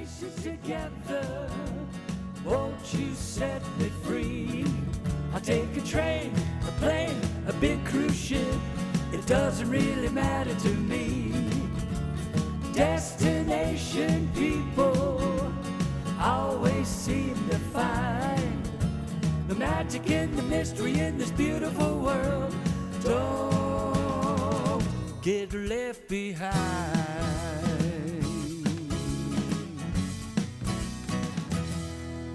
Destinations together, won't you set me free? I'll take a train, a plane, a big cruise ship, it doesn't really matter to me. Destination people always seem to find the magic and the mystery in this beautiful world. Don't get left behind.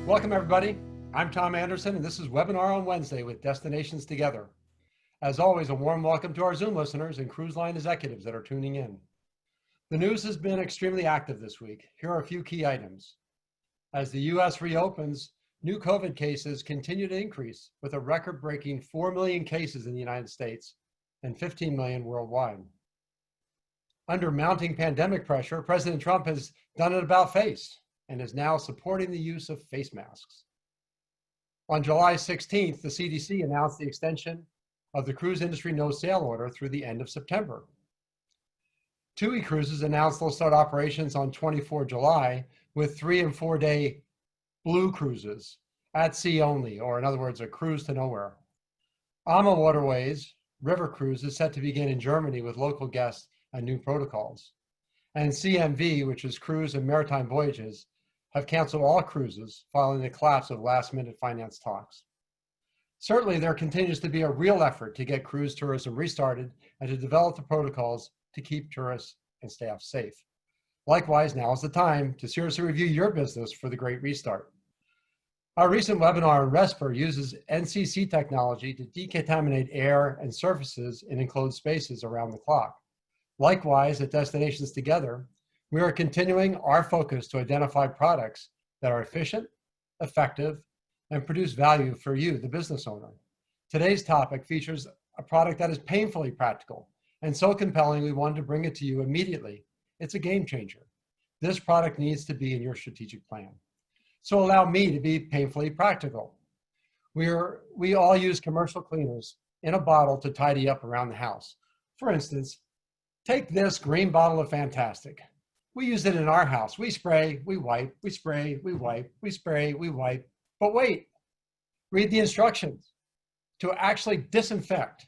Welcome, everybody. I'm Tom Anderson, and this is Webinar on Wednesday with Destinations Together. As always, a warm welcome to our Zoom listeners and cruise line executives that are tuning in. The news has been extremely active this week. Here are a few key items. As the U.S. reopens, new COVID cases continue to increase, with a record-breaking 4 million cases in the United States and 15 million worldwide. Under mounting pandemic pressure, President Trump has done it about face and is now supporting the use of face masks. On July 16th, the CDC announced the extension of the cruise industry no-sail order through the end of September. TUI Cruises announced they'll start operations on 24 July with 3 and 4 day blue cruises at sea only, or in other words, a cruise to nowhere. AMA Waterways River Cruise is set to begin in Germany with local guests and new protocols. And CMV, which is Cruise and Maritime Voyages, have canceled all cruises following the collapse of last-minute finance talks. Certainly, there continues to be a real effort to get cruise tourism restarted and to develop the protocols to keep tourists and staff safe. Likewise, now is the time to seriously review your business for the great restart. Our recent webinar on RESPER uses NCC technology to decontaminate air and surfaces in enclosed spaces around the clock. Likewise, at Destinations Together, we are continuing our focus to identify products that are efficient, effective, and produce value for you, the business owner. Today's topic features a product that is painfully practical and so compelling we wanted to bring it to you immediately. It's a game changer. This product needs to be in your strategic plan. So allow me to be painfully practical. We all use commercial cleaners in a bottle to tidy up around the house. For instance, take this green bottle of Fantastic. We use it in our house. We spray, we wipe, we spray, we wipe, we spray, we wipe. But wait, read the instructions. To actually disinfect,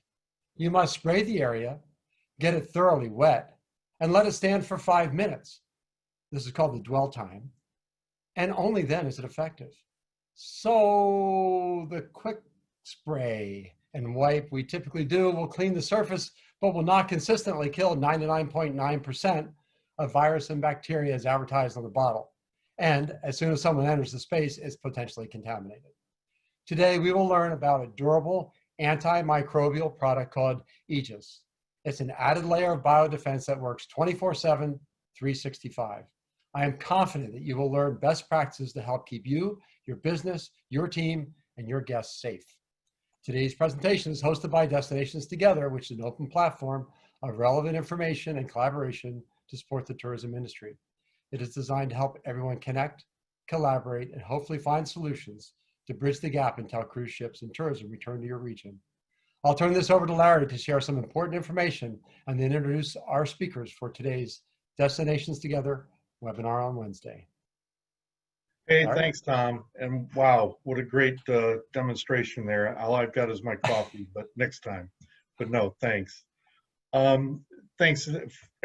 you must spray the area, get it thoroughly wet, and let it stand for 5 minutes. This is called the dwell time. And only then is it effective. So the quick spray and wipe we typically do will clean the surface, but will not consistently kill 99.9% of virus and bacteria as advertised on the bottle. And as soon as someone enters the space, it's potentially contaminated. Today, we will learn about a durable antimicrobial product called AEGIS. It's an added layer of biodefense that works 24/7, 365. I am confident that you will learn best practices to help keep you, your business, your team, and your guests safe. Today's presentation is hosted by Destinations Together, which is an open platform of relevant information and collaboration to support the tourism industry. It is designed to help everyone connect, collaborate, and hopefully find solutions to bridge the gap until cruise ships and tourism return to your region. I'll turn this over to Larry to share some important information and then introduce our speakers for today's Destinations Together webinar on Wednesday. Hey, thanks, Tom. And wow, what a great demonstration there. All I've got is my coffee, but next time. But no, thanks. Thanks,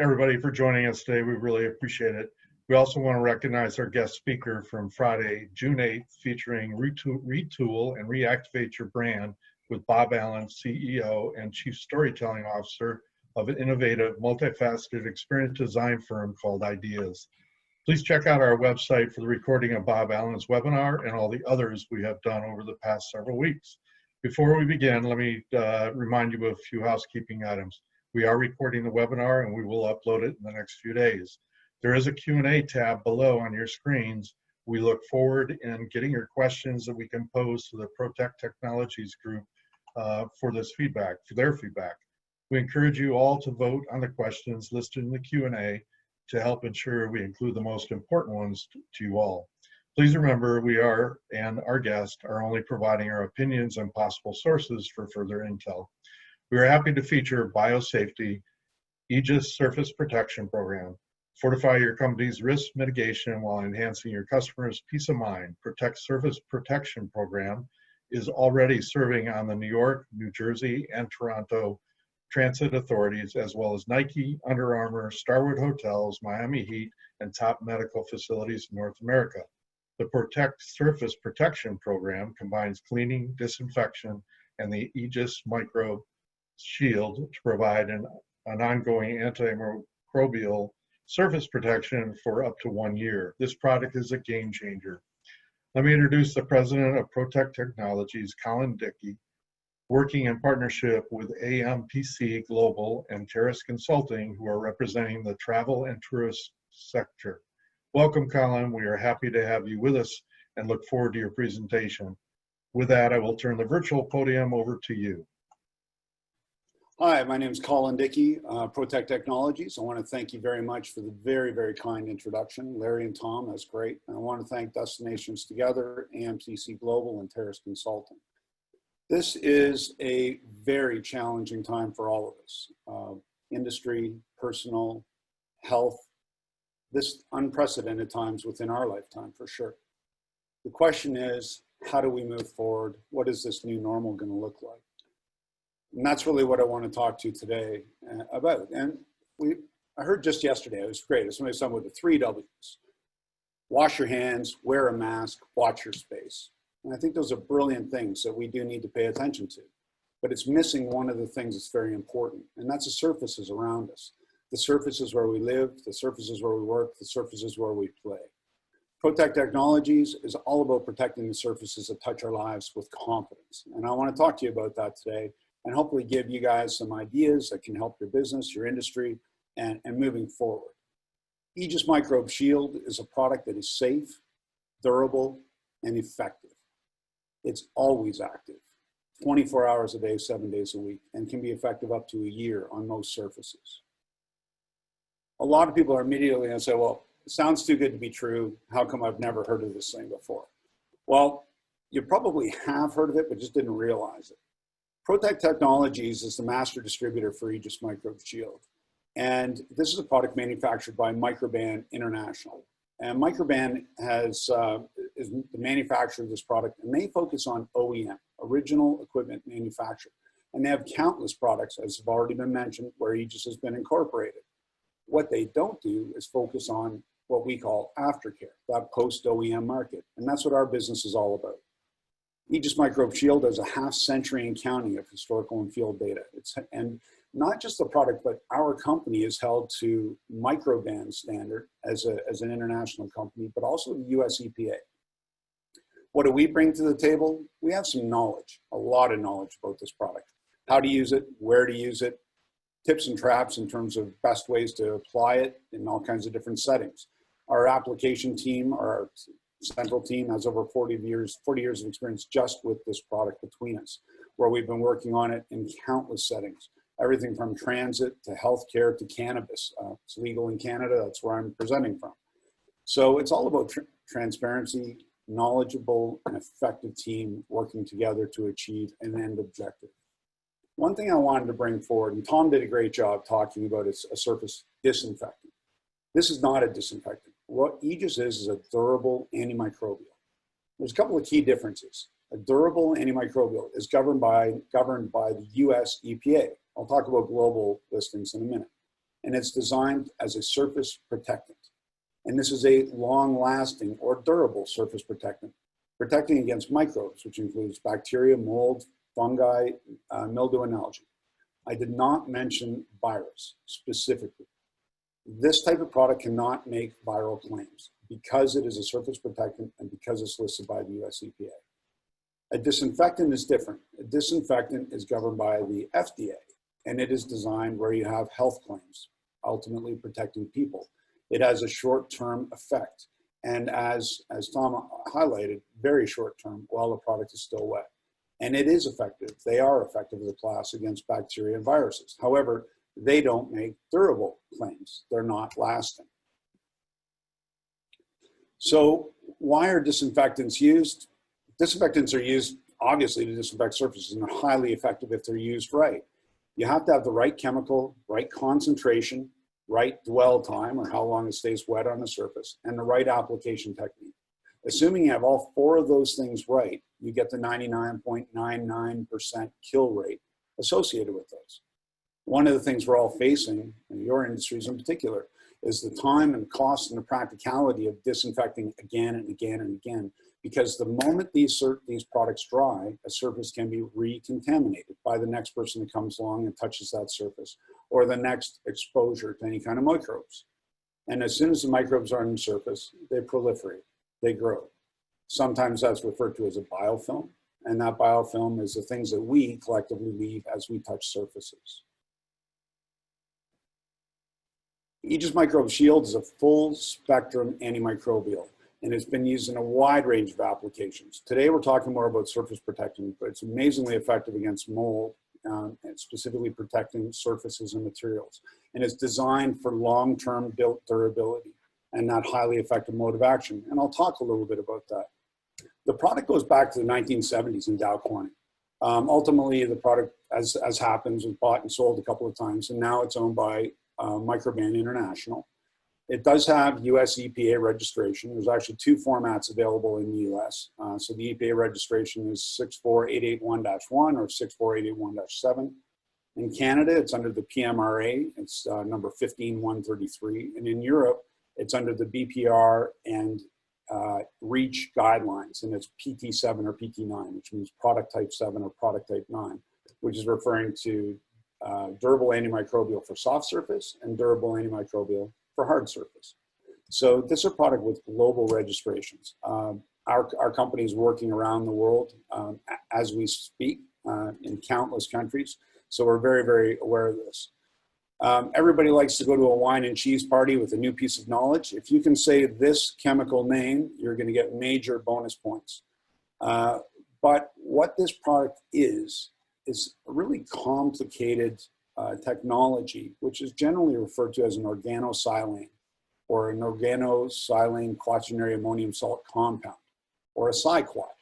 everybody, for joining us today. We really appreciate it. We also want to recognize our guest speaker from Friday, June 8th, featuring Retool and Reactivate Your Brand with Bob Allen, CEO and Chief Storytelling Officer of an innovative, multifaceted experience design firm called AEGIS. Please check out our website for the recording of Bob Allen's webinar and all the others we have done over the past several weeks. Before we begin, let me remind you of a few housekeeping items. We are recording the webinar and we will upload it in the next few days. There is a Q&A tab below on your screens. We look forward in getting your questions that we can pose to the Protect Technologies group for their feedback. We encourage you all to vote on the questions listed in the Q&A to help ensure we include the most important ones to you all. Please remember, we are, and our guests are only providing our opinions and possible sources for further intel. We are happy to feature Biosafety, AEGIS Surface Protection Program. Fortify your company's risk mitigation while enhancing your customers' peace of mind. Protect Surface Protection Program is already serving on the New York, New Jersey, and Toronto transit authorities, as well as Nike, Under Armour, Starwood Hotels, Miami Heat, and top medical facilities in North America. The Protect Surface Protection Program combines cleaning, disinfection, and the AEGIS Microbe Shield to provide an ongoing antimicrobial surface protection for up to 1 year. This product is a game changer. Let me introduce the president of Protect Technologies, Colin Dickey, working in partnership with AMPC Global and Terrace Consulting, who are representing the travel and tourist sector. Welcome, Colin. We are happy to have you with us and look forward to your presentation. With that, I will turn the virtual podium over to you. Hi, my name is Colin Dickey, Protect Technologies. I want to thank you very much for the very, very kind introduction. Larry and Tom, that's great. And I want to thank Destinations Together, AMPC Global, and Terrace Consulting. This is a very challenging time for all of us. Industry, personal, health, this unprecedented times within our lifetime for sure. The question is, how do we move forward? What is this new normal going to look like? And that's really what I want to talk to you today about. And I heard just yesterday, it was great. It's somebody with the 3 W's. Wash your hands, wear a mask, watch your space. And I think those are brilliant things that we do need to pay attention to. But it's missing one of the things that's very important, and that's the surfaces around us. The surfaces where we live, the surfaces where we work, the surfaces where we play. Protect Technologies is all about protecting the surfaces that touch our lives with confidence. And I want to talk to you about that today and hopefully give you guys some ideas that can help your business, your industry, and moving forward. AEGIS Microbe Shield is a product that is safe, durable, and effective. It's always active, 24 hours a day, 7 days a week, and can be effective up to a year on most surfaces. A lot of people are immediately going to say, well, it sounds too good to be true. How come I've never heard of this thing before? Well, you probably have heard of it, but just didn't realize it. Protect Technologies is the master distributor for AEGIS Microbe Shield. And this is a product manufactured by Microban International. And Microban is the manufacturer of this product, and they focus on OEM, original equipment manufacturer. And they have countless products, as have already been mentioned, where AEGIS has been incorporated. What they don't do is focus on what we call aftercare, that post-OEM market. And that's what our business is all about. AEGIS Microbe Shield has a half-century and counting of historical and field data. And not just the product, but our company is held to Microban standard as an international company, but also the US EPA. What do we bring to the table? We have some knowledge, a lot of knowledge about this product. How to use it, where to use it, tips and traps in terms of best ways to apply it in all kinds of different settings. Our application team, our central team, has over 40 years of experience just with this product between us, where we've been working on it in countless settings. Everything from transit to healthcare to cannabis. It's legal in Canada, that's where I'm presenting from. So it's all about transparency, knowledgeable and effective team working together to achieve an end objective. One thing I wanted to bring forward, and Tom did a great job talking about, is a surface disinfectant. This is not a disinfectant. What AEGIS is a durable antimicrobial. There's a couple of key differences. A durable antimicrobial is governed by the US EPA. I'll talk about global listings in a minute. And it's designed as a surface protectant. And this is a long-lasting or durable surface protectant, protecting against microbes, which includes bacteria, mold, fungi, mildew, and algae. I did not mention virus specifically. This type of product cannot make viral claims because it is a surface protectant and because it's listed by the US EPA. A disinfectant is different. A disinfectant is governed by the FDA, and it is designed where you have health claims, ultimately protecting people. It has a short-term effect, and as Tom highlighted, very short-term while the product is still wet. And it is effective. They are effective as a class against bacteria and viruses. However, they don't make durable claims. They're not lasting. So why are disinfectants used? Disinfectants are used, obviously, to disinfect surfaces, and they're highly effective if they're used right. You have to have the right chemical, right concentration, right dwell time, or how long it stays wet on the surface, and the right application technique. Assuming you have all four of those things right, you get the 99.99% kill rate associated with those. One of the things we're all facing, in your industries in particular, is the time and cost and the practicality of disinfecting again and again and again. Because the moment these products dry, a surface can be recontaminated by the next person that comes along and touches that surface, or the next exposure to any kind of microbes. And as soon as the microbes are on the surface, they proliferate, they grow. Sometimes that's referred to as a biofilm, and that biofilm is the things that we collectively leave as we touch surfaces. AEGIS Microbe Shield is a full spectrum antimicrobial, and it's been used in a wide range of applications. Today we're talking more about surface protection, but it's amazingly effective against mold, and specifically protecting surfaces and materials. And it's designed for long-term built durability and that highly effective mode of action. And I'll talk a little bit about that. The product goes back to the 1970s in Dow Corning. Ultimately, the product, as happens, was bought and sold a couple of times, and now it's owned by Microban International. It does have US EPA registration. There's actually two formats available in the US. So the EPA registration is 64881-1 or 64881-7. In Canada, it's under the PMRA. It's number 15133. And in Europe, it's under the BPR and REACH guidelines, and it's PT7 or PT9, which means product type 7 or product type 9, which is referring to durable antimicrobial for soft surface and durable antimicrobial for hard surface. So this is a product with global registrations. Our company is working around the world as we speak in countless countries. So we're very, very aware of this. Everybody likes to go to a wine and cheese party with a new piece of knowledge. If you can say this chemical name, you're going to get major bonus points. But what this product is a really complicated technology, which is generally referred to as an organosilane or an organosilane quaternary ammonium salt compound, or a cyquat.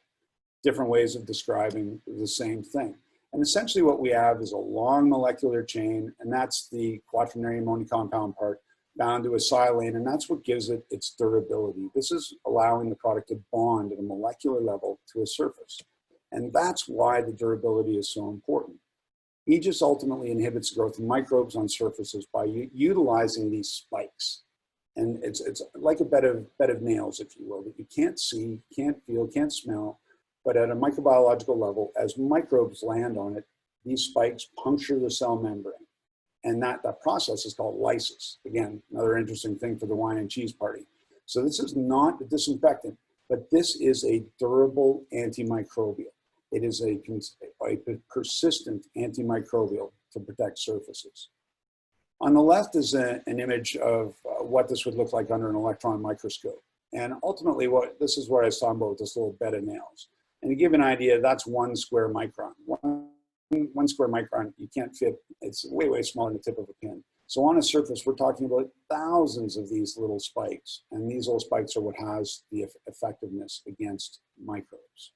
Different ways of describing the same thing. And essentially what we have is a long molecular chain, and that's the quaternary ammonium compound part bound to a silane, and that's what gives it its durability. This is allowing the product to bond at a molecular level to a surface. And that's why the durability is so important. AEGIS ultimately inhibits growth of microbes on surfaces by utilizing these spikes. And it's like a bed of nails, if you will, that you can't see, can't feel, can't smell, but at a microbiological level, as microbes land on it, these spikes puncture the cell membrane. And that process is called lysis. Again, another interesting thing for the wine and cheese party. So this is not a disinfectant, but this is a durable antimicrobial. It is a persistent antimicrobial to protect surfaces. On the left is an image of what this would look like under an electron microscope. And ultimately, this is what I was talking about with this little bed of nails. And to give an idea, that's 1 square micron. One square micron, you can't fit, it's way, way smaller than the tip of a pin. So on a surface, we're talking about thousands of these little spikes. And these little spikes are what has the effectiveness against microbes.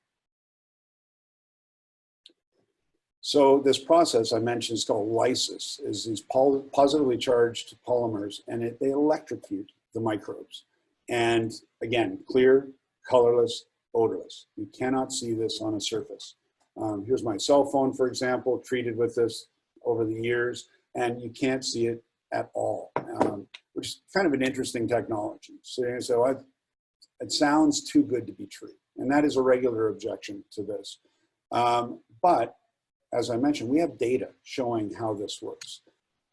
So this process I mentioned is called lysis, is these positively charged polymers, and they electrocute the microbes. And again, clear, colorless, odorless. You cannot see this on a surface. Here's my cell phone, for example, treated with this over the years, and you can't see it at all, which is kind of an interesting technology. So it sounds too good to be true, and that is a regular objection to this. But as I mentioned, we have data showing how this works.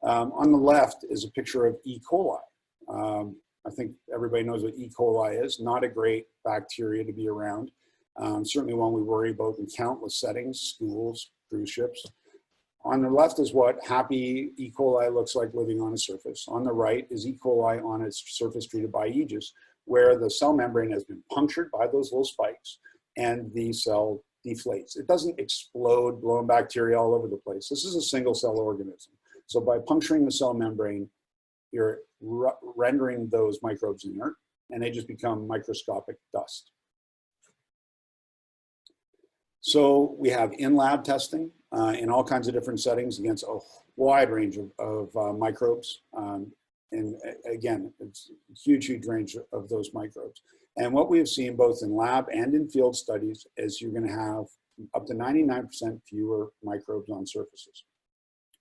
On the left is a picture of E. coli. I think everybody knows what E. coli is. Not a great bacteria to be around. Certainly one we worry about in countless settings, schools, cruise ships. On the left is what happy E. coli looks like living on a surface. On the right is E. coli on its surface treated by AEGIS, where the cell membrane has been punctured by those little spikes and the cell deflates. It doesn't explode, blowing bacteria all over the place. This is a single cell organism. So by puncturing the cell membrane, you're rendering those microbes inert, and they just become microscopic dust. So we have in-lab testing in all kinds of different settings against a wide range of microbes. And again, it's a huge, huge range of those microbes. And what we have seen both in lab and in field studies is you're going to have up to 99% fewer microbes on surfaces.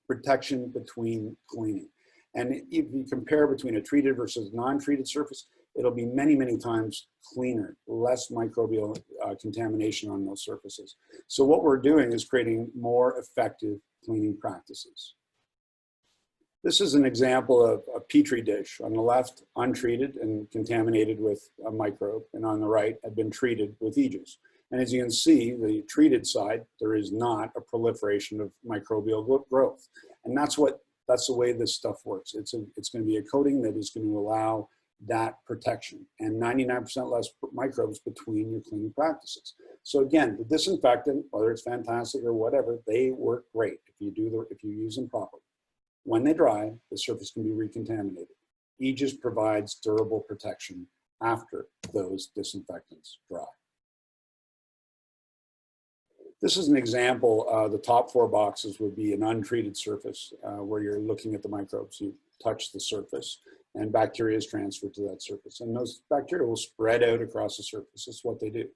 Protection between cleaning. And if you compare between a treated versus non-treated surface, it'll be many, many times cleaner, less microbial contamination on those surfaces. So what we're doing is creating more effective cleaning practices. This is an example of a Petri dish. On the left, untreated and contaminated with a microbe, and on the right, had been treated with AEGIS. And as you can see, the treated side, there is not a proliferation of microbial growth. And that's the way this stuff works. It's going to be a coating that is going to allow that protection and 99% less microbes between your cleaning practices. So again, the disinfectant, whether it's fantastic or whatever, they work great if you use them properly. When they dry, the surface can be recontaminated. AEGIS provides durable protection after those disinfectants dry. This is an example. The top 4 boxes would be an untreated surface where you're looking at the microbes. You touch the surface and bacteria is transferred to that surface. And those bacteria will spread out across the surface. That's what they do.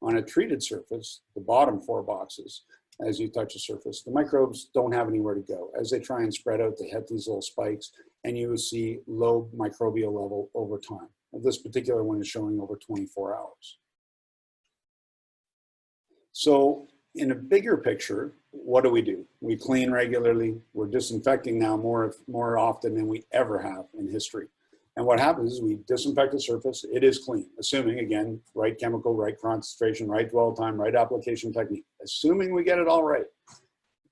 On a treated surface, the bottom 4 boxes, as you touch the surface, the microbes don't have anywhere to go. As they try and spread out, they hit these little spikes and you will see low microbial level over time. And this particular one is showing over 24 hours. So in a bigger picture, what do? We clean regularly. We're disinfecting now more often than we ever have in history. And what happens is we disinfect the surface, it is clean, assuming, again, right chemical, right concentration, right dwell time, right application technique. Assuming we get it all right,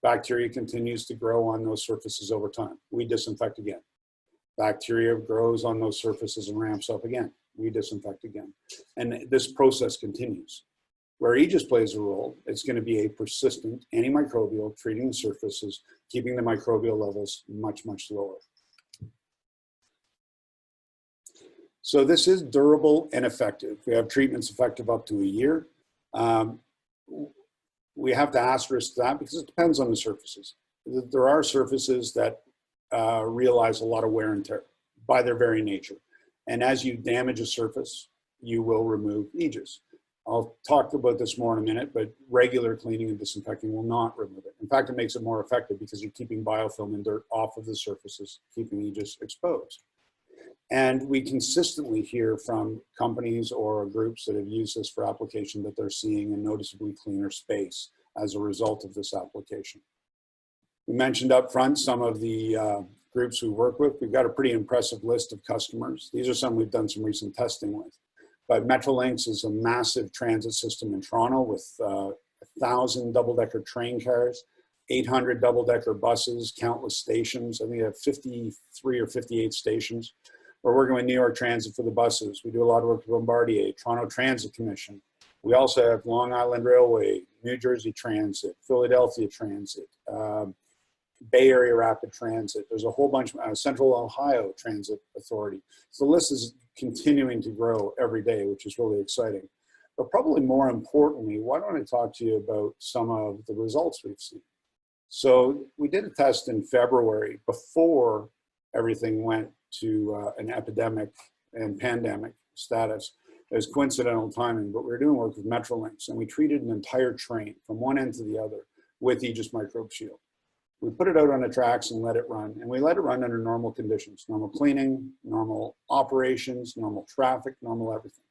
bacteria continues to grow on those surfaces over time. We disinfect again. Bacteria grows on those surfaces and ramps up again. We disinfect again. And this process continues. Where AEGIS plays a role, it's going to be a persistent antimicrobial treating surfaces, keeping the microbial levels much, much lower. So this is durable and effective. We have treatments effective up to a year. We have to asterisk that because it depends on the surfaces. There are surfaces that realize a lot of wear and tear by their very nature. And as you damage a surface, you will remove AEGIS. I'll talk about this more in a minute, but regular cleaning and disinfecting will not remove it. In fact, it makes it more effective because you're keeping biofilm and dirt off of the surfaces, keeping AEGIS exposed. And we consistently hear from companies or groups that have used this for application that they're seeing a noticeably cleaner space as a result of this application. We mentioned up front some of the groups we work with. We've got a pretty impressive list of customers. These are some we've done some recent testing with. But Metrolinx is a massive transit system in Toronto with 1,000 double-decker train cars, 800 double-decker buses, countless stations. I think they have 53 or 58 stations. We're working with New York Transit for the buses. We do a lot of work with Bombardier, Toronto Transit Commission. We also have Long Island Railway, New Jersey Transit, Philadelphia Transit, Bay Area Rapid Transit. There's a whole bunch of Central Ohio Transit Authority. So the list is continuing to grow every day, which is really exciting. But probably more importantly, why don't I talk to you about some of the results we've seen. So we did a test in February before everything went to an epidemic and pandemic status. It was coincidental timing, but we were doing work with Metrolinx and we treated an entire train from one end to the other with AEGIS Microbe Shield. We put it out on the tracks and let it run, and we let it run under normal conditions, normal cleaning, normal operations, normal traffic, normal everything.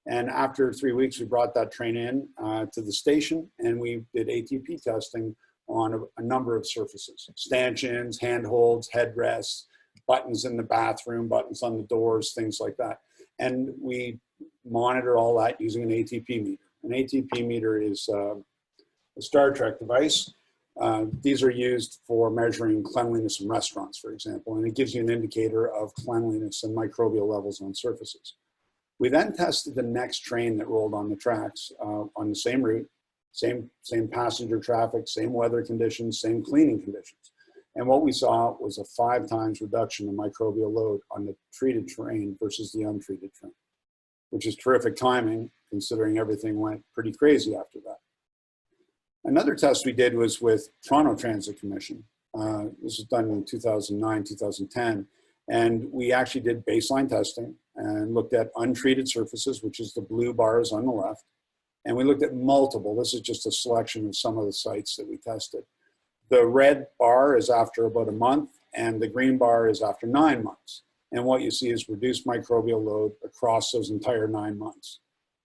And after 3 weeks, we brought that train in to the station and we did ATP testing on a number of surfaces, stanchions, handholds, headrests, buttons in the bathroom, buttons on the doors, things like that. And we monitor all that using an ATP meter. An ATP meter is a Star Trek device. These are used for measuring cleanliness in restaurants, for example, and it gives you an indicator of cleanliness and microbial levels on surfaces. We then tested the next train that rolled on the tracks on the same route, same passenger traffic, same weather conditions, same cleaning conditions. And what we saw was a 5 times reduction in microbial load on the treated train versus the untreated train, which is terrific timing considering everything went pretty crazy after that. Another test we did was with Toronto Transit Commission. This was done in 2009, 2010. And we actually did baseline testing and looked at untreated surfaces, which is the blue bars on the left. And we looked at multiple. This is just a selection of some of the sites that we tested. The red bar is after about a month, and the green bar is after 9 months. And what you see is reduced microbial load across those entire 9 months,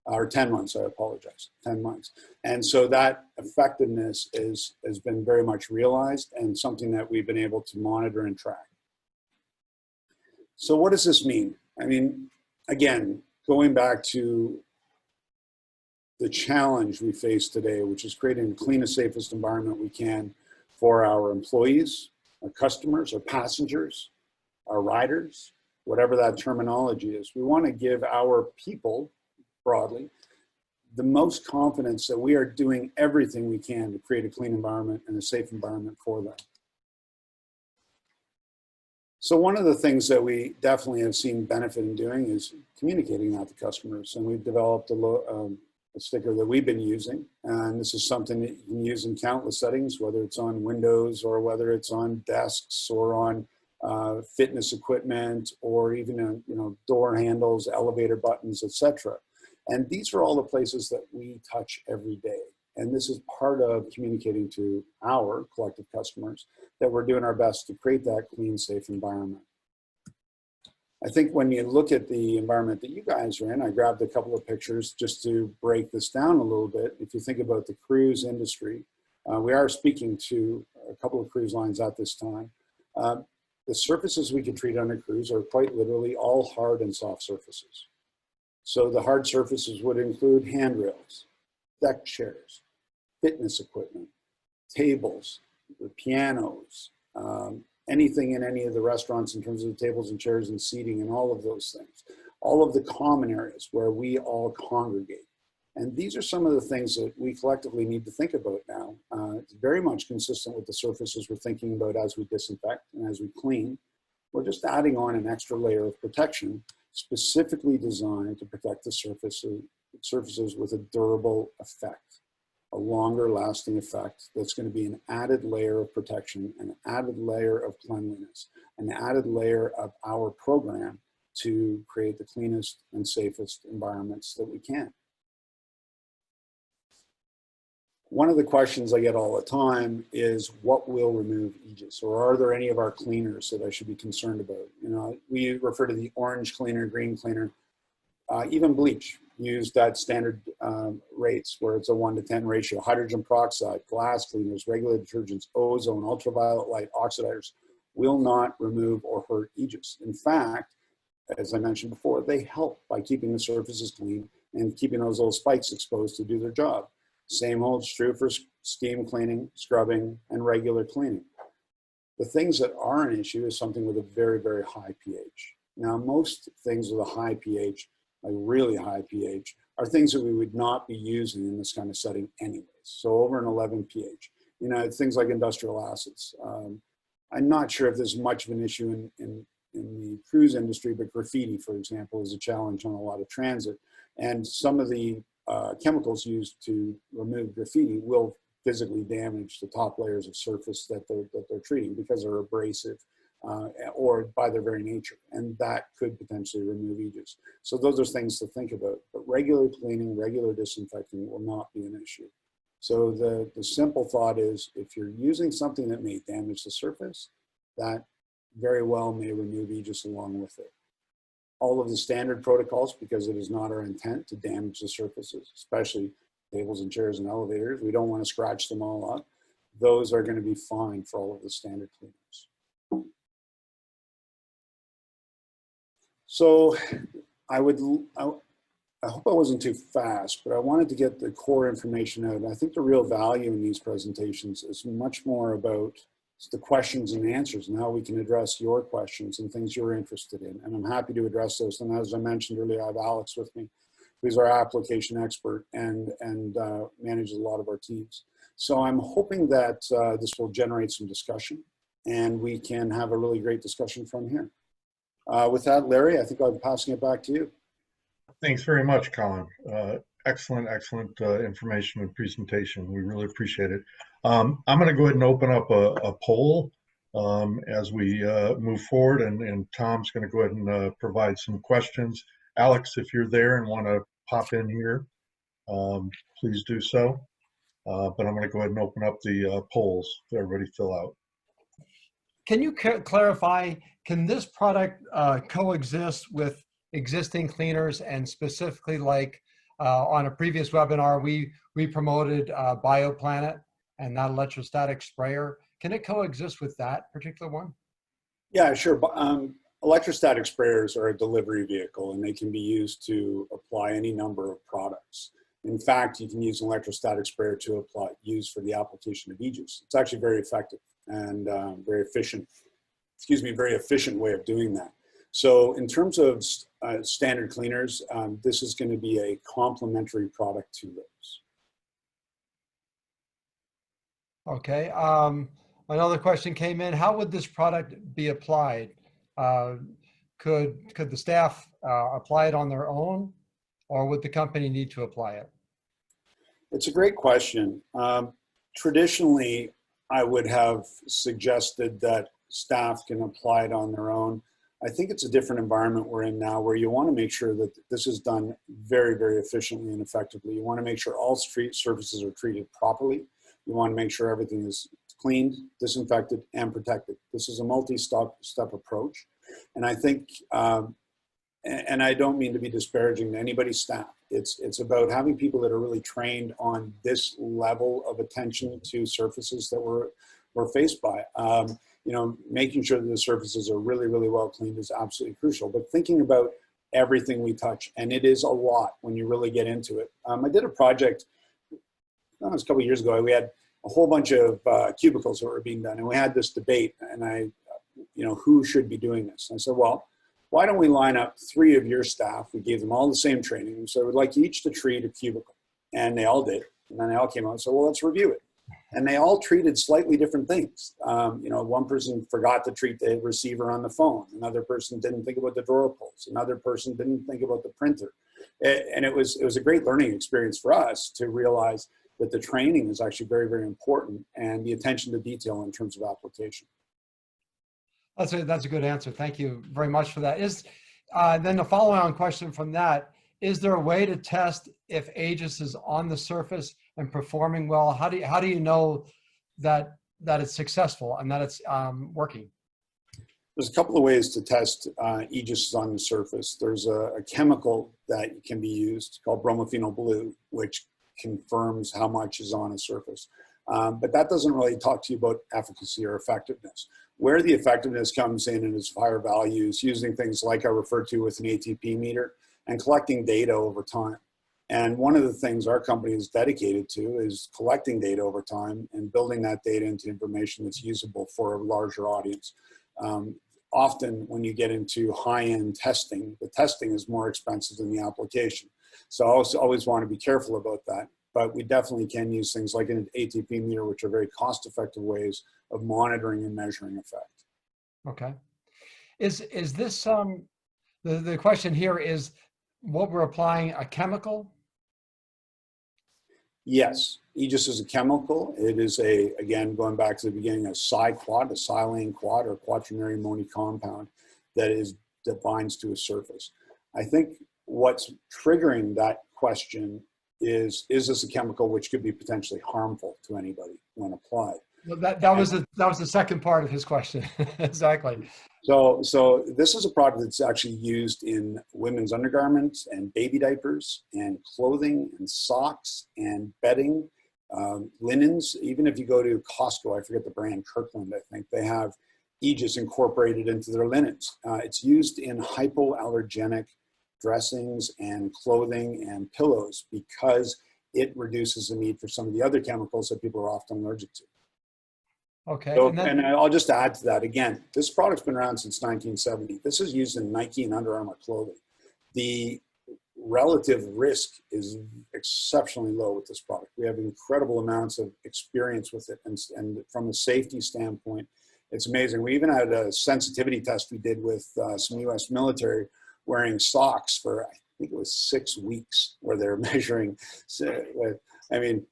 or 10 months, I apologize, 10 months. And so that effectiveness has been very much realized and something that we've been able to monitor and track. So what does this mean? I mean, again, going back to the challenge we face today, which is creating the cleanest, safest environment we can for our employees, our customers, our passengers, our riders, whatever that terminology is. We want to give our people, broadly, the most confidence that we are doing everything we can to create a clean environment and a safe environment for them. So one of the things that we definitely have seen benefit in doing is communicating that to customers. And we've developed a sticker that we've been using. And this is something that you can use in countless settings, whether it's on windows or whether it's on desks or on fitness equipment or even door handles, elevator buttons, etc. And these are all the places that we touch every day. And this is part of communicating to our collective customers that we're doing our best to create that clean, safe environment. I think when you look at the environment that you guys are in, I grabbed a couple of pictures just to break this down a little bit. If you think about the cruise industry, we are speaking to a couple of cruise lines at this time. The surfaces we can treat on a cruise are quite literally all hard and soft surfaces. So the hard surfaces would include handrails, deck chairs, fitness equipment, tables, the pianos, anything in any of the restaurants in terms of the tables and chairs and seating and all of those things. All of the common areas where we all congregate. And these are some of the things that we collectively need to think about now. It's very much consistent with the surfaces we're thinking about as we disinfect and as we clean. We're just adding on an extra layer of protection specifically designed to protect the surfaces with a durable effect, a longer lasting effect that's going to be an added layer of protection, an added layer of cleanliness, an added layer of our program to create the cleanest and safest environments that we can. One of the questions I get all the time is what will remove AEGIS, or are there any of our cleaners that I should be concerned about? You know, we refer to the orange cleaner, green cleaner, even bleach used at standard rates where it's a 1:10 ratio, hydrogen peroxide, glass cleaners, regular detergents, ozone, ultraviolet light, oxidizers will not remove or hurt AEGIS. In fact, as I mentioned before, they help by keeping the surfaces clean and keeping those little spikes exposed to do their job. Same holds true for steam cleaning, scrubbing, and regular cleaning. The things that are an issue is something with a very, very high pH. Now, most things with a high pH, a really high pH, are things that we would not be using in this kind of setting anyways. So over an 11 pH, you know, things like industrial acids. I'm not sure if there's much of an issue in the cruise industry, but graffiti, for example, is a challenge on a lot of transit. And some of the chemicals used to remove graffiti will physically damage the top layers of surface that they're treating because they're abrasive or by their very nature, and that could potentially remove AEGIS. So those are things to think about, but regular cleaning, regular disinfecting will not be an issue. So the simple thought is if you're using something that may damage the surface, that very well may remove AEGIS along with it. All of the standard protocols, because it is not our intent to damage the surfaces, especially tables and chairs and elevators. We don't want to scratch them all up. Those are going to be fine for all of the standard cleaners. So I hope I wasn't too fast, but I wanted to get the core information out. I think the real value in these presentations is much more about the questions and answers and how we can address your questions and things you're interested in. And I'm happy to address those. And as I mentioned earlier, I have Alex with me, who's our application expert and manages a lot of our teams. So I'm hoping that this will generate some discussion and we can have a really great discussion from here. With that, Larry, I think I'll be passing it back to you. Thanks very much, Colin. Excellent information and presentation. We really appreciate it. I'm going to go ahead and open up a poll as we move forward. And Tom's going to go ahead and provide some questions. Alex, if you're there and want to pop in here, please do so. But I'm going to go ahead and open up the polls to everybody fill out. Can you clarify, can this product coexist with existing cleaners, and specifically like on a previous webinar, we promoted BioPlanet and that electrostatic sprayer. Can it coexist with that particular one? Yeah, sure. Electrostatic sprayers are a delivery vehicle, and they can be used to apply any number of products. In fact, you can use an electrostatic sprayer to use for the application of AEGIS. It's actually very effective and very efficient way of doing that. So in terms of standard cleaners, this is going to be a complementary product to those. Okay. Another question came in. How would this product be applied? Could the staff apply it on their own, or would the company need to apply it? It's a great question. Traditionally, I would have suggested that staff can apply it on their own. I think it's a different environment we're in now, where you want to make sure that this is done very, very efficiently and effectively. You want to make sure all street surfaces are treated properly. You want to make sure everything is cleaned, disinfected, and protected. This is a multi-step approach. And I think, and I don't mean to be disparaging to anybody's staff. It's about having people that are really trained on this level of attention to surfaces that we're faced by. You know, making sure that the surfaces are really, really well cleaned is absolutely crucial. But thinking about everything we touch, and it is a lot when you really get into it. I did a project, it was a couple of years ago. We had a whole bunch of cubicles that were being done, and we had this debate, and who should be doing this? And I said, well, why don't we line up 3 of your staff? We gave them all the same training. So we'd like each to treat a cubicle. And they all did. And then they all came out and said, well, let's review it. And they all treated slightly different things. One person forgot to treat the receiver on the phone. Another person didn't think about the drawer pulls. Another person didn't think about the printer. And it was a great learning experience for us to realize that the training is actually very, very important, and the attention to detail in terms of application. That's a good answer. Thank you very much for that. Then the follow-on question from that, is there a way to test if AEGIS is on the surface and performing well? How do you know that it's successful and that it's working? There's a couple of ways to test AEGIS on the surface. There's a chemical that can be used called bromophenol blue, which confirms how much is on a surface. But that doesn't really talk to you about efficacy or effectiveness. Where the effectiveness comes in and its higher values, using things like I referred to with an ATP meter and collecting data over time. And one of the things our company is dedicated to is collecting data over time and building that data into information that's usable for a larger audience. Often when you get into high-end testing, the testing is more expensive than the application. So I always want to be careful about that. But we definitely can use things like an ATP meter, which are very cost-effective ways of monitoring and measuring effect. Okay. Is this, the question here is, what we're applying a chemical? Yes, AEGIS is a chemical. It is again, going back to the beginning, a quad, a silane quad, or quaternary ammonium compound that binds to a surface. I think what's triggering that question is this a chemical which could be potentially harmful to anybody when applied? Well, that was the second part of his question. Exactly. So this is a product that's actually used in women's undergarments and baby diapers and clothing and socks and bedding, linens. Even if you go to Costco, I forget the brand, Kirkland, I think, they have AEGIS incorporated into their linens. It's used in hypoallergenic dressings and clothing and pillows because it reduces the need for some of the other chemicals that people are often allergic to. Okay. So, and I'll just add to that again, this product's been around since 1970. This is used in Nike and Under Armour clothing. The relative risk is exceptionally low with this product. We have incredible amounts of experience with it. And from a safety standpoint, it's amazing. We even had a sensitivity test we did with some US military wearing socks for, I think it was 6 weeks, where they're measuring. I mean,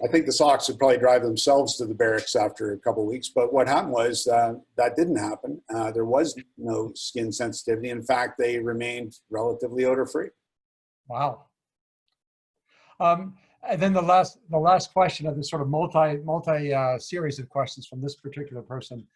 I think the socks would probably drive themselves to the barracks after a couple of weeks. But what happened was that didn't happen. There was no skin sensitivity. In fact, they remained relatively odor-free. Wow. And then the last question of this sort of multi series of questions from this particular person.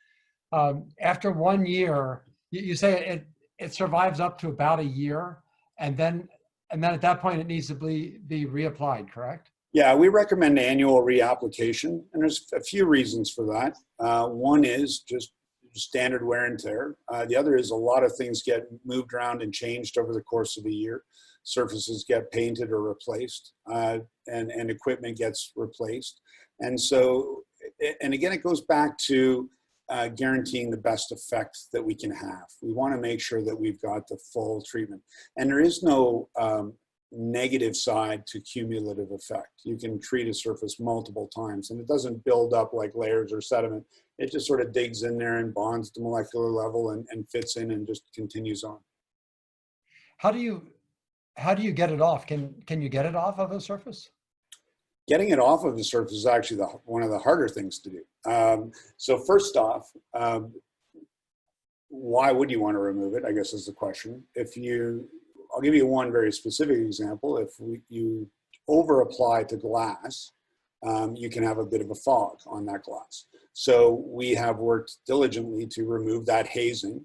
After 1 year, you say it survives up to about a year, and then at that point it needs to be reapplied, correct? Yeah, we recommend annual reapplication, and there's a few reasons for that. One is just standard wear and tear. The other is a lot of things get moved around and changed over the course of a year. Surfaces get painted or replaced, and equipment gets replaced. And so, and again, it goes back to guaranteeing the best effect that we can have. We want to make sure that we've got the full treatment. And there is no negative side to cumulative effect. You can treat a surface multiple times and it doesn't build up like layers or sediment. It just sort of digs in there and bonds to molecular level and fits in and just continues on. How do you get it off? Can you get it off of a surface? Getting it off of the surface is actually one of the harder things to do. So first off, why would you want to remove it, I guess is the question. I'll give you one very specific example. If you over apply to glass, you can have a bit of a fog on that glass. So we have worked diligently to remove that hazing.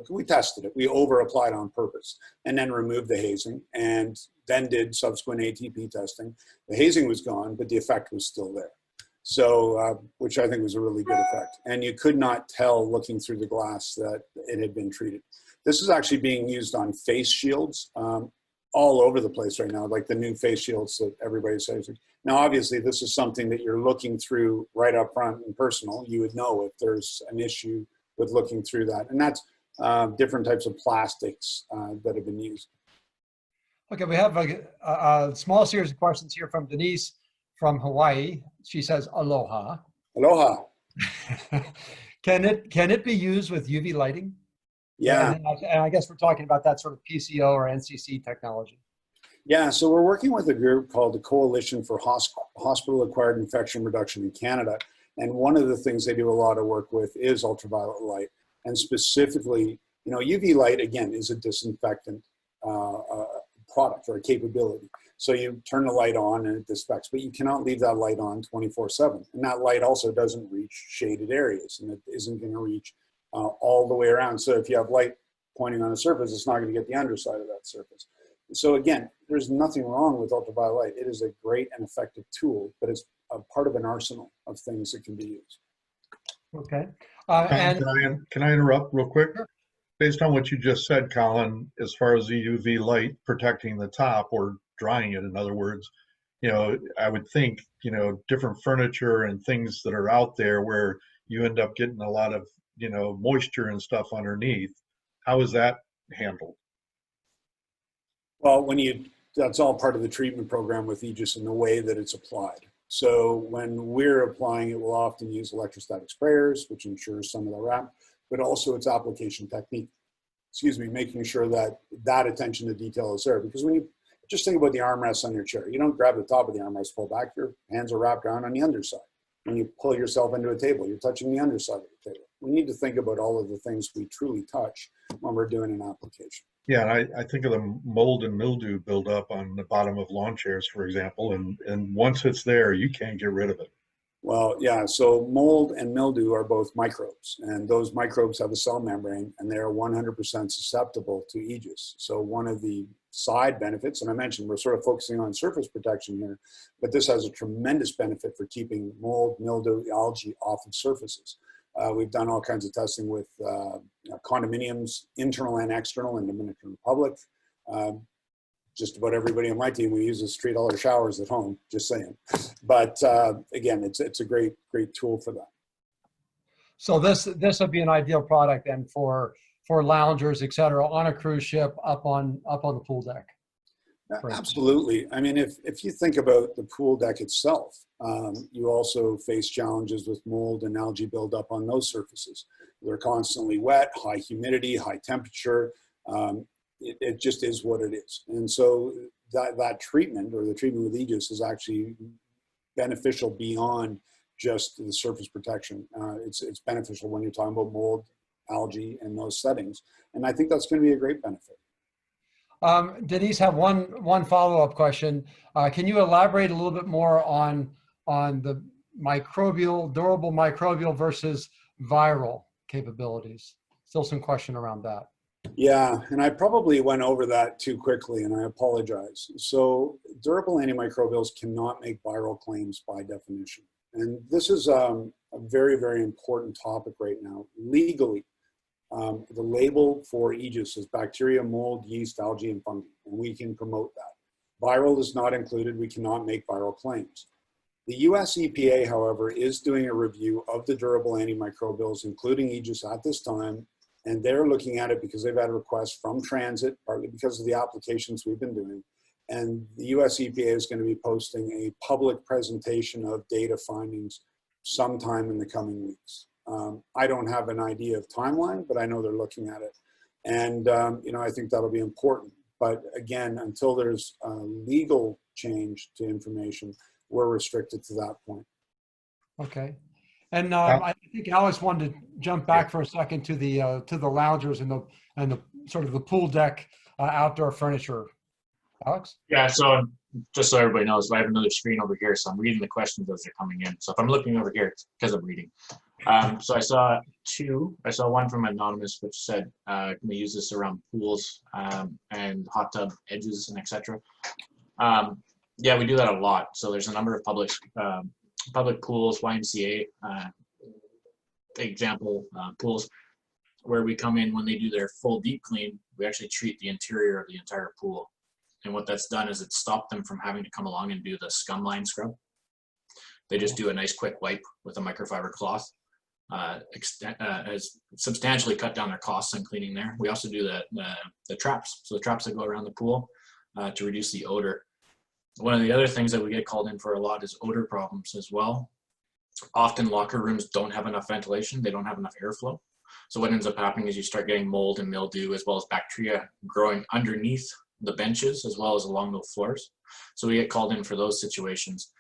We tested it. We over applied on purpose and then removed the hazing and then did subsequent ATP testing. The hazing was gone, but the effect was still there. So, which I think was a really good effect. And you could not tell looking through the glass that it had been treated. This is actually being used on face shields all over the place right now, like the new face shields that everybody's using. Now, obviously, this is something that you're looking through right up front and personal. You would know if there's an issue with looking through that. And that's different types of plastics that have been used. Okay, we have a small series of questions here from Denise from Hawaii. She says, aloha. Aloha. Can it be used with UV lighting? Yeah. And I guess we're talking about that sort of PCO or NCC technology. Yeah, so we're working with a group called the Coalition for Hospital-Acquired Infection Reduction in Canada. And one of the things they do a lot of work with is ultraviolet light. And specifically, UV light, again, is a disinfectant product or a capability. So you turn the light on and it disinfects, but you cannot leave that light on 24/7. And that light also doesn't reach shaded areas, and it isn't going to reach all the way around. So if you have light pointing on a surface, it's not going to get the underside of that surface. So again, there's nothing wrong with ultraviolet light. It is a great and effective tool, but it's a part of an arsenal of things that can be used. Okay. Can I interrupt real quick? Sure. Based on what you just said, Colin, as far as the UV light protecting the top or drying it, in other words, I would think, different furniture and things that are out there where you end up getting a lot of, moisture and stuff underneath. How is that handled? Well, that's all part of the treatment program with AEGIS and the way that it's applied. So when we're applying it, we'll often use electrostatic sprayers, which ensures some of the wrap, but also its application technique. Making sure that attention to detail is there. Because when you just think about the armrests on your chair, you don't grab the top of the armrest, pull back, your hands are wrapped around on the underside. When you pull yourself into a table, you're touching the underside of the table. We need to think about all of the things we truly touch when we're doing an application. Yeah, and I think of the mold and mildew buildup on the bottom of lawn chairs, for example, and once it's there, you can't get rid of it. Well, yeah, so mold and mildew are both microbes, and those microbes have a cell membrane, and they are 100% susceptible to AEGIS. So one of the side benefits, and I mentioned we're sort of focusing on surface protection here, but this has a tremendous benefit for keeping mold, mildew, algae off of surfaces. We've done all kinds of testing with condominiums, internal and external in Dominican Republic. Just about everybody on my team, we use this to treat all our showers at home, just saying. But again, it's a great tool for that. So this would be an ideal product then for loungers, et cetera, on a cruise ship up on the pool deck. Absolutely. I mean, if you think about the pool deck itself, you also face challenges with mold and algae buildup on those surfaces. They're constantly wet, high humidity, high temperature. It just is what it is. And so that treatment, or the treatment with AEGIS, is actually beneficial beyond just the surface protection. It's beneficial when you're talking about mold, algae, and those settings. And I think that's going to be a great benefit. Denise, have one follow-up question. Can you elaborate a little bit more on the durable microbial versus viral capabilities? Still some question around that. Yeah, and I probably went over that too quickly, and I apologize. So durable antimicrobials cannot make viral claims by definition. And this is a very, very important topic right now. Legally, the label for AEGIS is bacteria, mold, yeast, algae, and fungi, and we can promote that. Viral is not included. We cannot make viral claims. The US EPA, however, is doing a review of the durable antimicrobials, including AEGIS at this time, and they're looking at it because they've had a request from transit, partly because of the applications we've been doing. And the US EPA is going to be posting a public presentation of data findings sometime in the coming weeks. I don't have an idea of timeline, but I know they're looking at it. And, I think that'll be important. But again, until there's a legal change to information, we're restricted to that point. Okay. And I think Alex wanted to jump back for a second to the loungers and the sort of the pool deck outdoor furniture. Alex? Yeah, so just so everybody knows, I have another screen over here, so I'm reading the questions as they're coming in. So if I'm looking over here, it's because I'm reading. So I saw two. I saw one from Anonymous, which said, can we use this around pools and hot tub edges and etc. Yeah, we do that a lot. So there's a number of public pools, YMCA, example pools, where we come in when they do their full deep clean, we actually treat the interior of the entire pool. And what that's done is it's stopped them from having to come along and do the scum line scrub. They just do a nice quick wipe with a microfiber cloth. Has substantially cut down their costs on cleaning there. We also do the traps. So the traps that go around the pool to reduce the odor. One of the other things that we get called in for a lot is odor problems as well. Often locker rooms don't have enough ventilation. They don't have enough airflow. So what ends up happening is you start getting mold and mildew as well as bacteria growing underneath the benches as well as along the floors. So we get called in for those situations,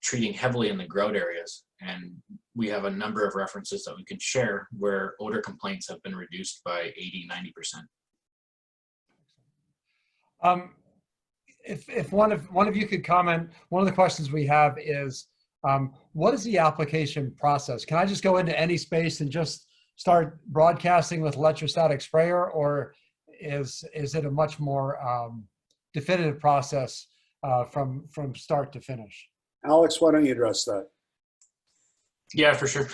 treating heavily in the grout areas. And we have a number of references that we can share where odor complaints have been reduced by 80–90%. If one of you could comment, one of the questions we have is, what is the application process? Can I just go into any space and just start broadcasting with electrostatic sprayer, or is it a much more definitive process from start to finish? Alex, why don't you address that? Yeah, for sure.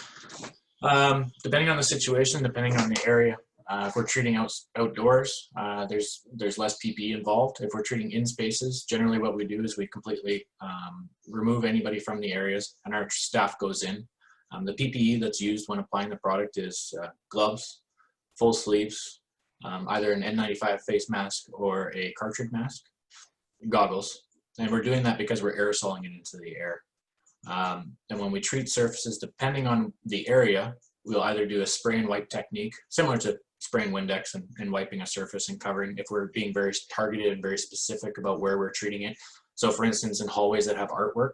Depending on the situation, depending on the area. If we're treating outdoors, there's less PPE involved. If we're treating in spaces, generally what we do is we completely remove anybody from the areas and our staff goes in. The PPE that's used when applying the product is gloves, full sleeves, either an N95 face mask or a cartridge mask, goggles. And we're doing that because we're aerosoling it into the air. And when we treat surfaces, depending on the area, we'll either do a spray and wipe technique, similar to spraying Windex and wiping a surface and covering if we're being very targeted and very specific about where we're treating it. So for instance, in hallways that have artwork,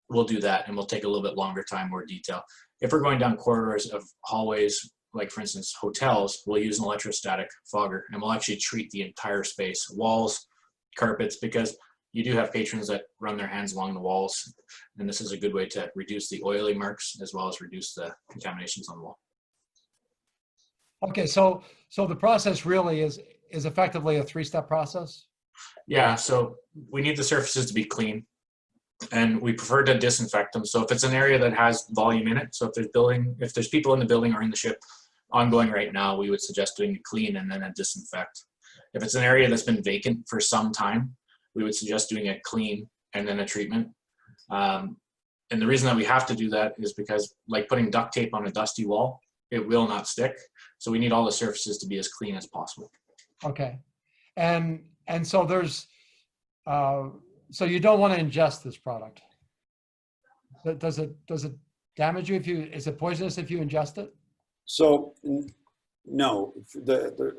we'll do that and we'll take a little bit longer time, more detail. If we're going down corridors of hallways, like for instance, hotels, we'll use an electrostatic fogger and we'll actually treat the entire space, walls, carpets, because you do have patrons that run their hands along the walls, and this is a good way to reduce the oily marks as well as reduce the contaminations on the wall. Okay, so the process really is effectively a three-step process? Yeah, so we need the surfaces to be clean, and we prefer to disinfect them. So if it's an area that has volume in it, so if there's people in the building or in the ship ongoing right now, we would suggest doing a clean and then a disinfect. If it's an area that's been vacant for some time, we would suggest doing a clean and then a treatment. And the reason that we have to do that is because, like putting duct tape on a dusty wall, it will not stick. So we need all the surfaces to be as clean as possible. Okay. And so there's, so you don't want to ingest this product. Does it damage you is it poisonous if you ingest it? So No,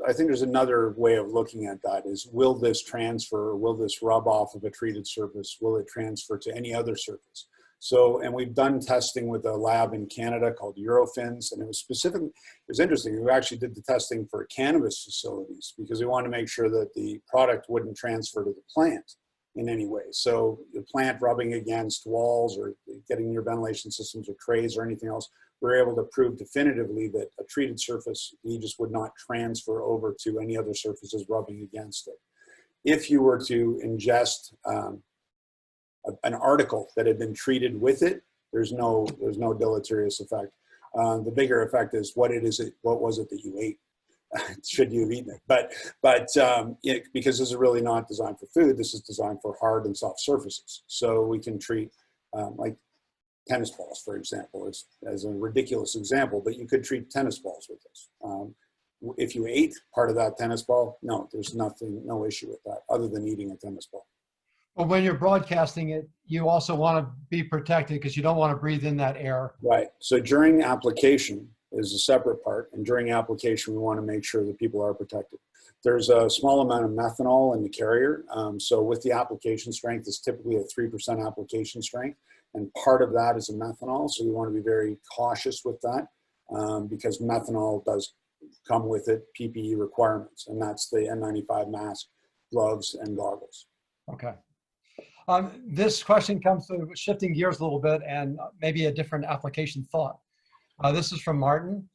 I think there's another way of looking at that is, will this transfer, or will this rub off of a treated surface? Will it transfer to any other surface? So, and we've done testing with a lab in Canada called Eurofins, and it was interesting. We actually did the testing for cannabis facilities because we wanted to make sure that the product wouldn't transfer to the plant in any way. So the plant rubbing against walls or getting near ventilation systems or trays or anything else, we're able to prove definitively that a treated surface, you just would not transfer over to any other surfaces rubbing against it. If you were to ingest an article that had been treated with it, there's no deleterious effect. The bigger effect is what was it that you ate? Should you have eaten it? But because this is really not designed for food, this is designed for hard and soft surfaces. So we can treat like tennis balls, for example, as a ridiculous example, but you could treat tennis balls with this. If you ate part of that tennis ball, no, there's no issue with that other than eating a tennis ball. Well, when you're broadcasting it, you also want to be protected because you don't want to breathe in that air. Right. So during application is a separate part, and during application, we want to make sure that people are protected. There's a small amount of methanol in the carrier. So with the application strength, it's typically a 3% application strength, and part of that is a methanol. So we want to be very cautious with that because methanol does come with it PPE requirements, and that's the N95 mask, gloves, and goggles. Okay. This question comes to shifting gears a little bit and maybe a different application thought. This is from Martin.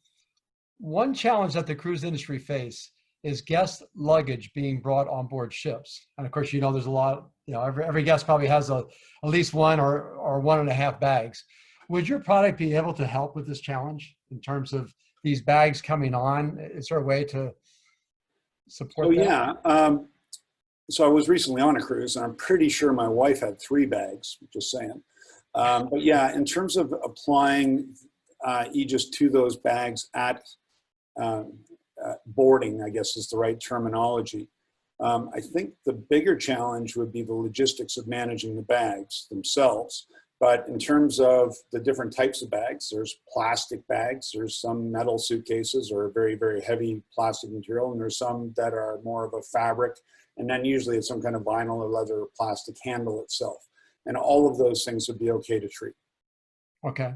One challenge that the cruise industry face is guest luggage being brought on board ships. And of course, there's a lot, every guest probably has at least one or 1.5 bags. Would your product be able to help with this challenge in terms of these bags coming on? Is there a way to support that? Yeah. So I was recently on a cruise, and I'm pretty sure my wife had 3 bags, just saying. But yeah, in terms of applying AEGIS to those bags at boarding, I guess is the right terminology. I think the bigger challenge would be the logistics of managing the bags themselves. But in terms of the different types of bags, there's plastic bags, there's some metal suitcases or very, very heavy plastic material, and there's some that are more of a fabric, and then usually it's some kind of vinyl or leather or plastic handle itself. And all of those things would be okay to treat. Okay.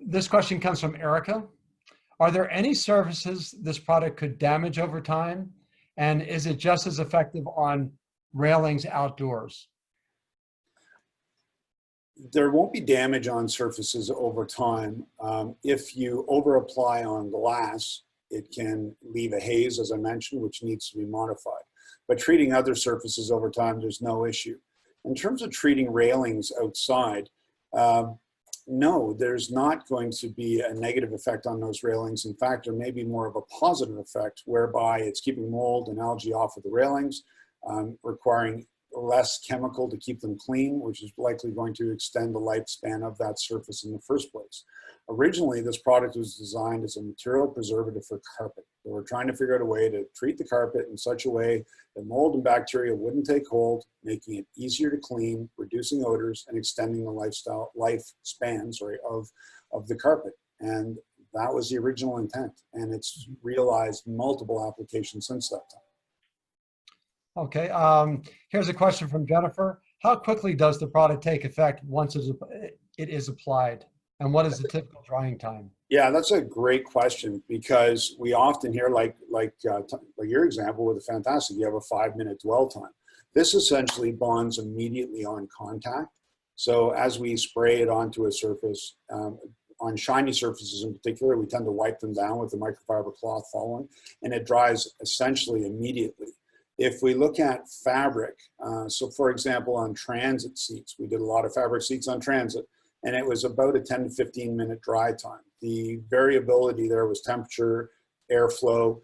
This question comes from Erica. Are there any surfaces this product could damage over time? And is it just as effective on railings outdoors? There won't be damage on surfaces over time. If you over apply on glass, it can leave a haze, as I mentioned, which needs to be modified. But treating other surfaces over time, there's no issue. In terms of treating railings outside, no, there's not going to be a negative effect on those railings. In fact, there may be more of a positive effect whereby it's keeping mold and algae off of the railings, requiring less chemical to keep them clean, which is likely going to extend the lifespan of that surface in the first place. Originally, this product was designed as a material preservative for carpet. So we're trying to figure out a way to treat the carpet in such a way that mold and bacteria wouldn't take hold, making it easier to clean, reducing odors, and extending the lifespan of the carpet. And that was the original intent. And it's realized multiple applications since that time. Okay, here's a question from Jennifer. How quickly does the product take effect once it is applied? And what is the typical drying time? Yeah, that's a great question because we often hear like your example with the Fantastic, you have a 5-minute dwell time. This essentially bonds immediately on contact. So as we spray it onto a surface, on shiny surfaces in particular, we tend to wipe them down with the microfiber cloth following, and it dries essentially immediately. If we look at fabric, so for example, on transit seats, we did a lot of fabric seats on transit, and it was about a 10 to 15 minute dry time. The variability there was temperature, airflow,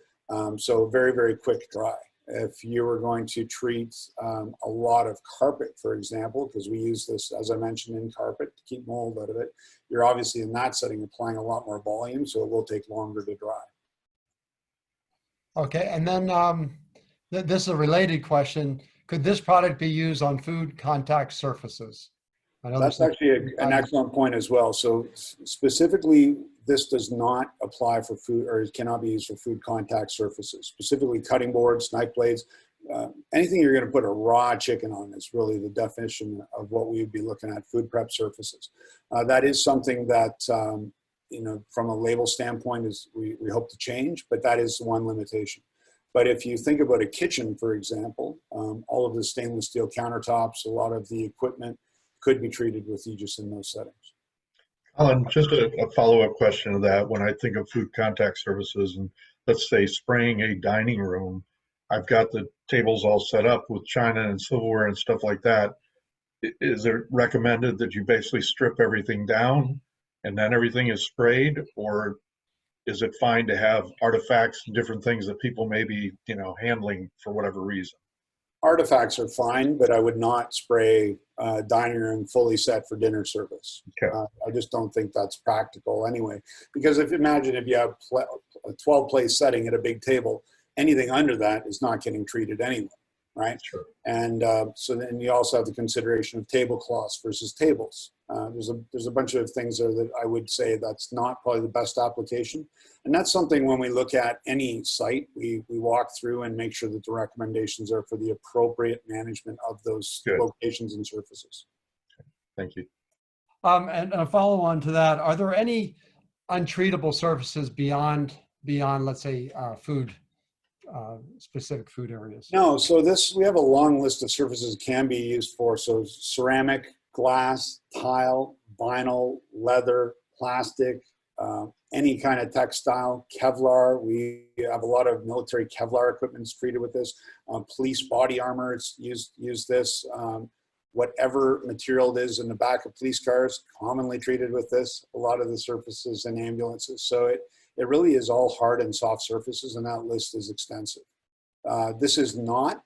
so very, very quick dry. If you were going to treat a lot of carpet, for example, because we use this, as I mentioned, in carpet to keep mold out of it, you're obviously in that setting applying a lot more volume, so it will take longer to dry. Okay, and then this is a related question. Could this product be used on food contact surfaces? That's actually an excellent point as well. So specifically, this does not apply for food, or it cannot be used for food contact surfaces, specifically cutting boards, knife blades, anything you're going to put a raw chicken on is really the definition of what we would be looking at, food prep surfaces. That is something that, you know, from a label standpoint is we hope to change, but that is one limitation. But if you think about a kitchen, for example, all of the stainless steel countertops, a lot of the equipment could be treated with AEGIS in those settings. Alan, just a follow-up question to that. When I think of food contact surfaces and let's say spraying a dining room, I've got the tables all set up with china and silverware and stuff like that. Is it recommended that you basically strip everything down and then everything is sprayed, or is it fine to have artifacts and different things that people may be, you know, handling for whatever reason? Artifacts are fine, but I would not spray dining room fully set for dinner service. Okay. I just don't think that's practical anyway. Because imagine if you have a 12-place setting at a big table, anything under that is not getting treated anyway, right? Sure. And so then you also have the consideration of tablecloths versus tables. There's a bunch of things there that I would say that's not probably the best application. And that's something when we look at any site, we walk through and make sure that the recommendations are for the appropriate management of those locations and surfaces. Thank you. And a follow on to that, are there any untreatable surfaces beyond let's say food, specific food areas? No, so we have a long list of surfaces it can be used for. So ceramic, glass, tile, vinyl, leather, plastic, any kind of textile, Kevlar. We have a lot of military Kevlar equipment treated with this. Police body armor use this. Whatever material it is in the back of police cars, commonly treated with this. A lot of the surfaces in ambulances. So it really is all hard and soft surfaces, and that list is extensive. This is not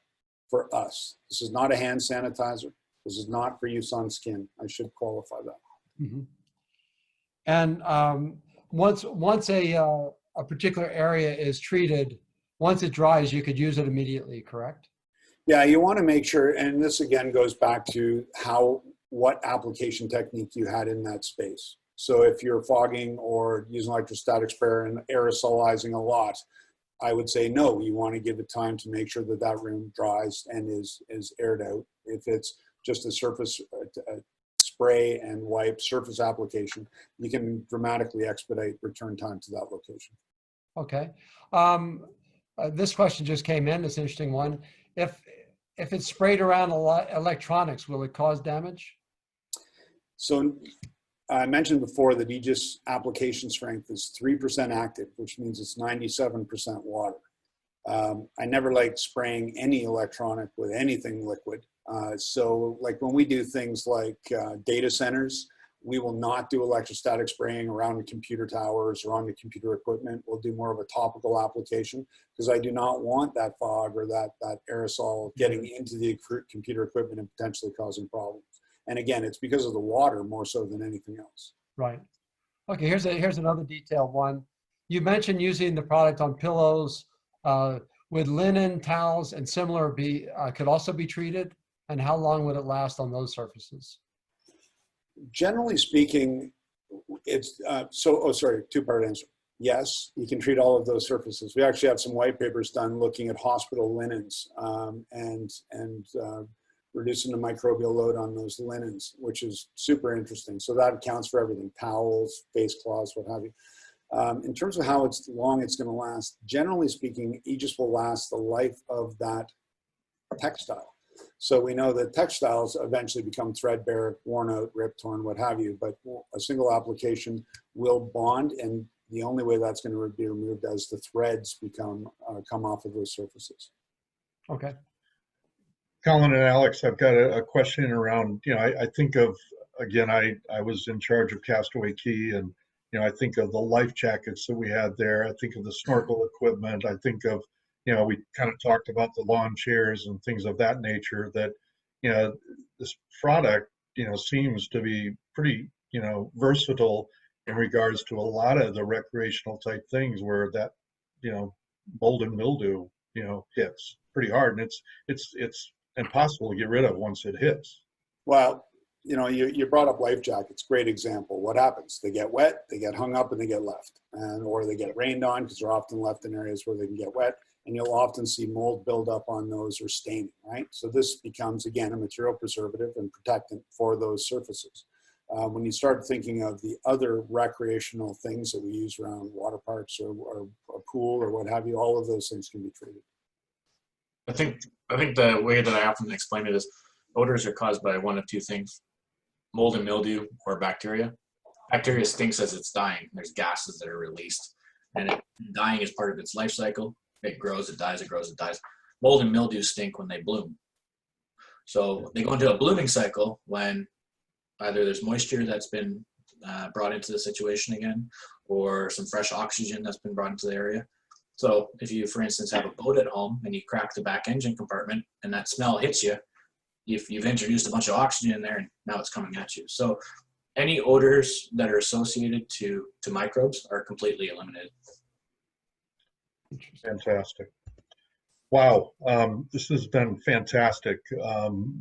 for us. This is not a hand sanitizer. This is not for use on skin. I should qualify that. Mm-hmm. And once a particular area is treated, once it dries, you could use it immediately, correct? Yeah, you want to make sure, and this again goes back to what application technique you had in that space. So if you're fogging or using electrostatic sprayer and aerosolizing a lot, I would say no, you want to give it time to make sure that that room dries and is aired out. If it's just a surface spray and wipe surface application, you can dramatically expedite return time to that location. Okay. This question just came in. It's an interesting one. If it's sprayed around electronics, will it cause damage? So I mentioned before that AEGIS application strength is 3% active, which means it's 97% water. I never like spraying any electronic with anything liquid. So like when we do things like data centers, we will not do electrostatic spraying around the computer towers or on the computer equipment. We'll do more of a topical application because I do not want that fog or that aerosol getting into the computer equipment and potentially causing problems. And again, it's because of the water more so than anything else. Right. Okay, here's another detailed one. You mentioned using the product on pillows. Would linen, towels, and similar could also be treated? And how long would it last on those surfaces? Generally speaking, it's two-part answer. Yes, you can treat all of those surfaces. We actually have some white papers done looking at hospital linens and reducing the microbial load on those linens, which is super interesting. So that accounts for everything: towels, face cloths, what have you. In terms of how long it's going to last, generally speaking, AEGIS will last the life of that textile. So we know that textiles eventually become threadbare, worn out, ripped, torn, what have you, but a single application will bond, and the only way that's going to be removed as the threads come off of those surfaces. Okay. Colin and Alex, I've got a question around, I think of, again, I was in charge of Castaway Key, and, I think of the life jackets that we had there. I think of the snorkel equipment. I think of, we kind of talked about the lawn chairs and things of that nature that, this product, seems to be pretty, versatile in regards to a lot of the recreational type things where that, mold and mildew, hits pretty hard, and it's impossible to get rid of once it hits. Well, you know, you brought up life jackets, great example. What happens? They get wet, they get hung up, and they get left, or they get rained on, because they're often left in areas where they can get wet, and you'll often see mold build up on those or staining, right? So this becomes, again, a material preservative and protectant for those surfaces. When you start thinking of the other recreational things that we use around water parks or a pool or what have you, all of those things can be treated. I think the way that I often explain it is odors are caused by one of two things: mold and mildew or bacteria. Bacteria stinks as it's dying. There's gases that are released, and dying is part of its life cycle. It grows, it dies, it grows, it dies. Mold and mildew stink when they bloom. So they go into a blooming cycle when either there's moisture that's been brought into the situation again, or some fresh oxygen that's been brought into the area. So if you, for instance, have a boat at home and you crack the back engine compartment and that smell hits you, you've introduced a bunch of oxygen in there and now it's coming at you. So any odors that are associated to microbes are completely eliminated. Fantastic. Wow, this has been fantastic.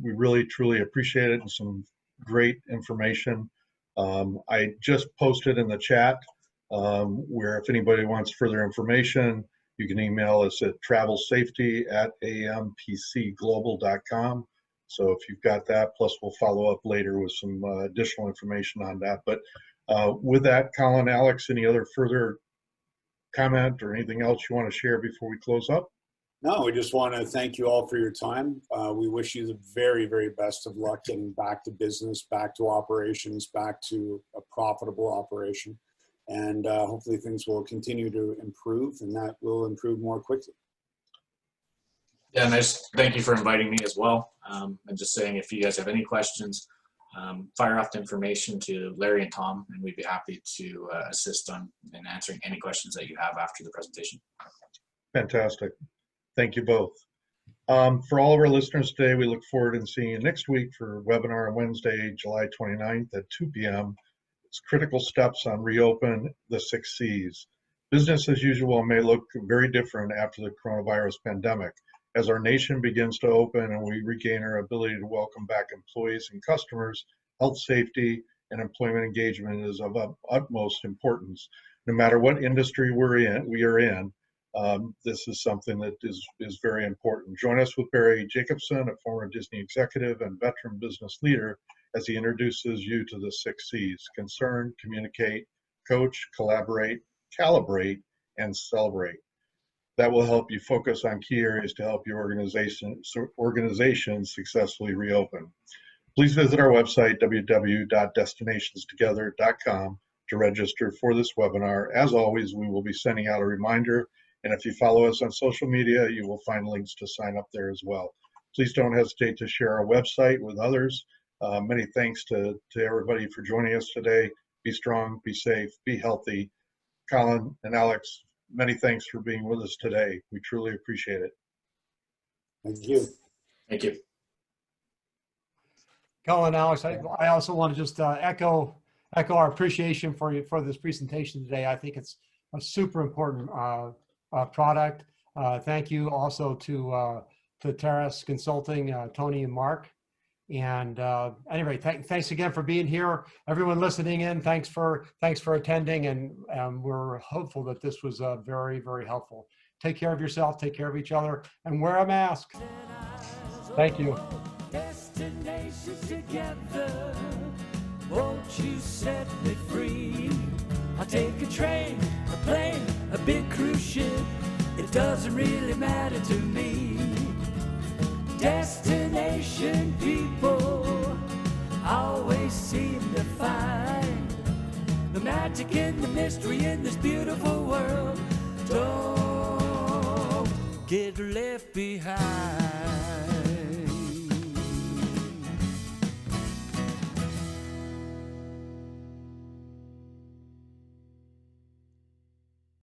We really, truly appreciate it, and some great information. I just posted in the chat where if anybody wants further information, you can email us at travelsafety@ampcglobal.com. So if you've got that, plus we'll follow up later with some additional information on that. But with that, Colin, Alex, any other further comment or anything else you want to share before we close up? No, we just want to thank you all for your time. We wish you the very, very best of luck getting back to business, back to operations, back to a profitable operation. And hopefully things will continue to improve, and that will improve more quickly. Yeah, nice. Thank you for inviting me as well. I'm just saying, if you guys have any questions, fire off the information to Larry and Tom, and we'd be happy to assist in answering any questions that you have after the presentation. Fantastic. Thank you both. For all of our listeners today, we look forward to seeing you next week for a webinar on Wednesday, July 29th at 2 p.m. It's critical steps on reopen the 6 C's. Business as usual may look very different after the coronavirus pandemic. As our nation begins to open and we regain our ability to welcome back employees and customers, health safety and employment engagement is of utmost importance. No matter what industry we are in, this is something that is very important. Join us with Barry Jacobson, a former Disney executive and veteran business leader, as he introduces you to the 6 C's: concern, communicate, coach, collaborate, calibrate, and celebrate. That will help you focus on key areas to help your organization successfully reopen. Please visit our website, www.destinationstogether.com, to register for this webinar. As always, we will be sending out a reminder, and if you follow us on social media, you will find links to sign up there as well. Please don't hesitate to share our website with others. Many thanks to everybody for joining us today. Be strong, be safe, be healthy. Colin and Alex, many thanks for being with us today. We truly appreciate it. Thank you. Thank you. Colin, Alex, I also want to just echo our appreciation for this presentation today. I think it's a super important product. Thank you also to Terrace Consulting, Tony and Mark. And anyway, thanks again for being here. Everyone listening in, thanks for attending, and we're hopeful that this was very, very helpful. Take care of yourself, take care of each other, and wear a mask. Thank you. Destinations together, won't you set me free? I'll take a train, a plane, a big cruise ship. It doesn't really matter to me. Destination people always seem to find the magic and the mystery in this beautiful world. Don't get left behind.